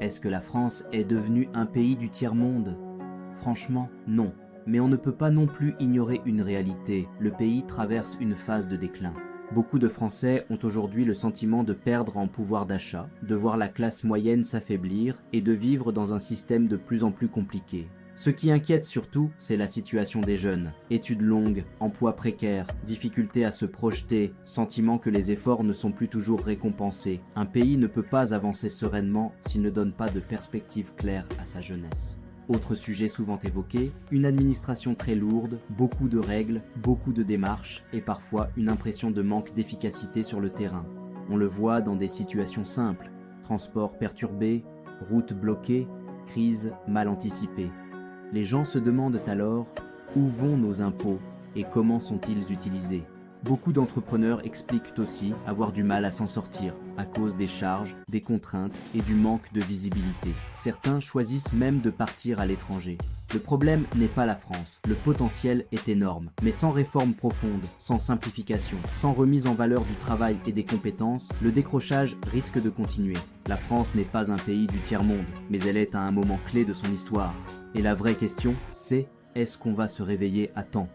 Est-ce que la France est devenue un pays du tiers-monde? Franchement, non. Mais on ne peut pas non plus ignorer une réalité, le pays traverse une phase de déclin. Beaucoup de Français ont aujourd'hui le sentiment de perdre en pouvoir d'achat, de voir la classe moyenne s'affaiblir et de vivre dans un système de plus en plus compliqué. Ce qui inquiète surtout, c'est la situation des jeunes. Études longues, emploi précaire, difficulté à se projeter, sentiment que les efforts ne sont plus toujours récompensés. Un pays ne peut pas avancer sereinement s'il ne donne pas de perspectives claires à sa jeunesse. Autre sujet souvent évoqué, une administration très lourde, beaucoup de règles, beaucoup de démarches et parfois une impression de manque d'efficacité sur le terrain. On le voit dans des situations simples, transports perturbés, routes bloquées, crises mal anticipées. Les gens se demandent alors où vont nos impôts et comment sont-ils utilisés. Beaucoup d'entrepreneurs expliquent aussi avoir du mal à s'en sortir à cause des charges, des contraintes et du manque de visibilité. Certains choisissent même de partir à l'étranger. Le problème n'est pas la France, le potentiel est énorme. Mais sans réforme profonde, sans simplification, sans remise en valeur du travail et des compétences, le décrochage risque de continuer. La France n'est pas un pays du tiers-monde, mais elle est à un moment clé de son histoire. Et la vraie question, c'est: est-ce qu'on va se réveiller à temps ?